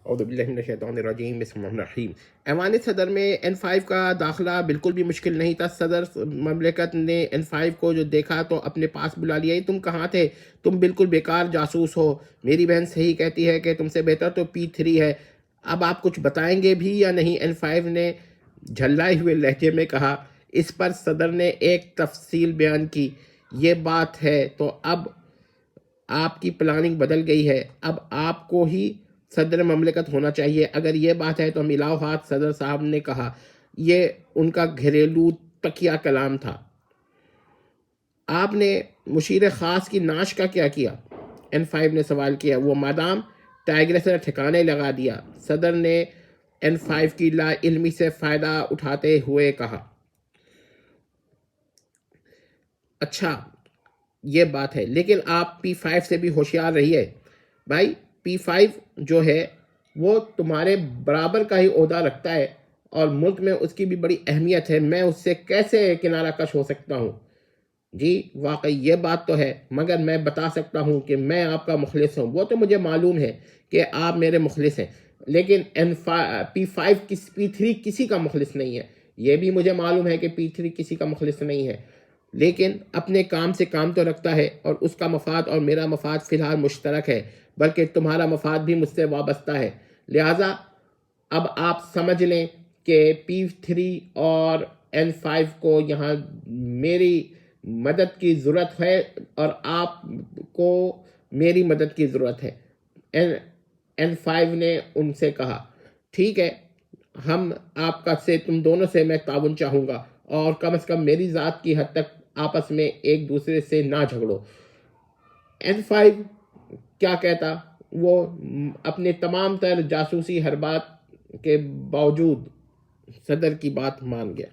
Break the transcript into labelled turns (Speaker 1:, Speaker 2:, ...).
Speaker 1: اعوذ باللہ من الشیطان الرجیم، بسم اللہ الرحمن الرحیم۔ ایوان صدر میں N5 کا داخلہ بالکل بھی مشکل نہیں تھا۔ صدر مملکت نے N5 کو جو دیکھا تو اپنے پاس بلا لیا۔ تم کہاں تھے؟ تم بالکل بیکار جاسوس ہو۔ میری بہن صحیح کہتی ہے کہ تم سے بہتر تو P3 ہے۔ اب آپ کچھ بتائیں گے بھی یا نہیں؟ N5 نے جھلائے ہوئے لہجے میں کہا۔ اس پر صدر نے ایک تفصیل بیان کی۔ یہ بات ہے تو اب آپ کی پلاننگ بدل گئی ہے، اب آپ کو ہی صدر مملکت ہونا چاہیے۔ اگر یہ بات ہے تو ملاؤ ہاتھ، صدر صاحب نے کہا۔ یہ ان کا گھریلو تکیہ کلام تھا۔ آپ نے مشیر خاص کی نعش کا کیا کیا؟ N5 نے سوال کیا۔ وہ مادام ٹائگر سے ٹھکانے لگا دیا، صدر نے N5 کی لا علمی سے فائدہ اٹھاتے ہوئے کہا۔ اچھا یہ بات ہے، لیکن آپ P5 سے بھی ہوشیار رہیے بھائی۔ P5 جو ہے وہ تمہارے برابر کا ہی عہدہ رکھتا ہے اور ملک میں اس کی بھی بڑی اہمیت ہے۔ میں اس سے کیسے کنارہ کش ہو سکتا ہوں؟ جی واقعی یہ بات تو ہے، مگر میں بتا سکتا ہوں کہ میں آپ کا مخلص ہوں۔ وہ تو مجھے معلوم ہے کہ آپ میرے مخلص ہیں، لیکن P3 کسی کا مخلص نہیں ہے۔ یہ بھی مجھے معلوم ہے کہ P3 کسی کا مخلص نہیں ہے، لیکن اپنے کام سے کام تو رکھتا ہے، اور اس کا مفاد اور میرا مفاد فی الحال مشترک ہے، بلکہ تمہارا مفاد بھی مجھ سے وابستہ ہے۔ لہٰذا اب آپ سمجھ لیں کہ P3 اور N5 کو یہاں میری مدد کی ضرورت ہے اور آپ کو میری مدد کی ضرورت ہے۔ N5 نے ان سے کہا۔ ٹھیک ہے، ہم آپ کا سے تم دونوں سے میں تعاون چاہوں گا، اور کم از کم میری ذات کی حد تک آپس میں ایک دوسرے سے نہ جھگڑو۔ N5 کیا کہتا؟ وہ اپنے تمام تر جاسوسی حربات کے باوجود صدر کی بات مان گیا۔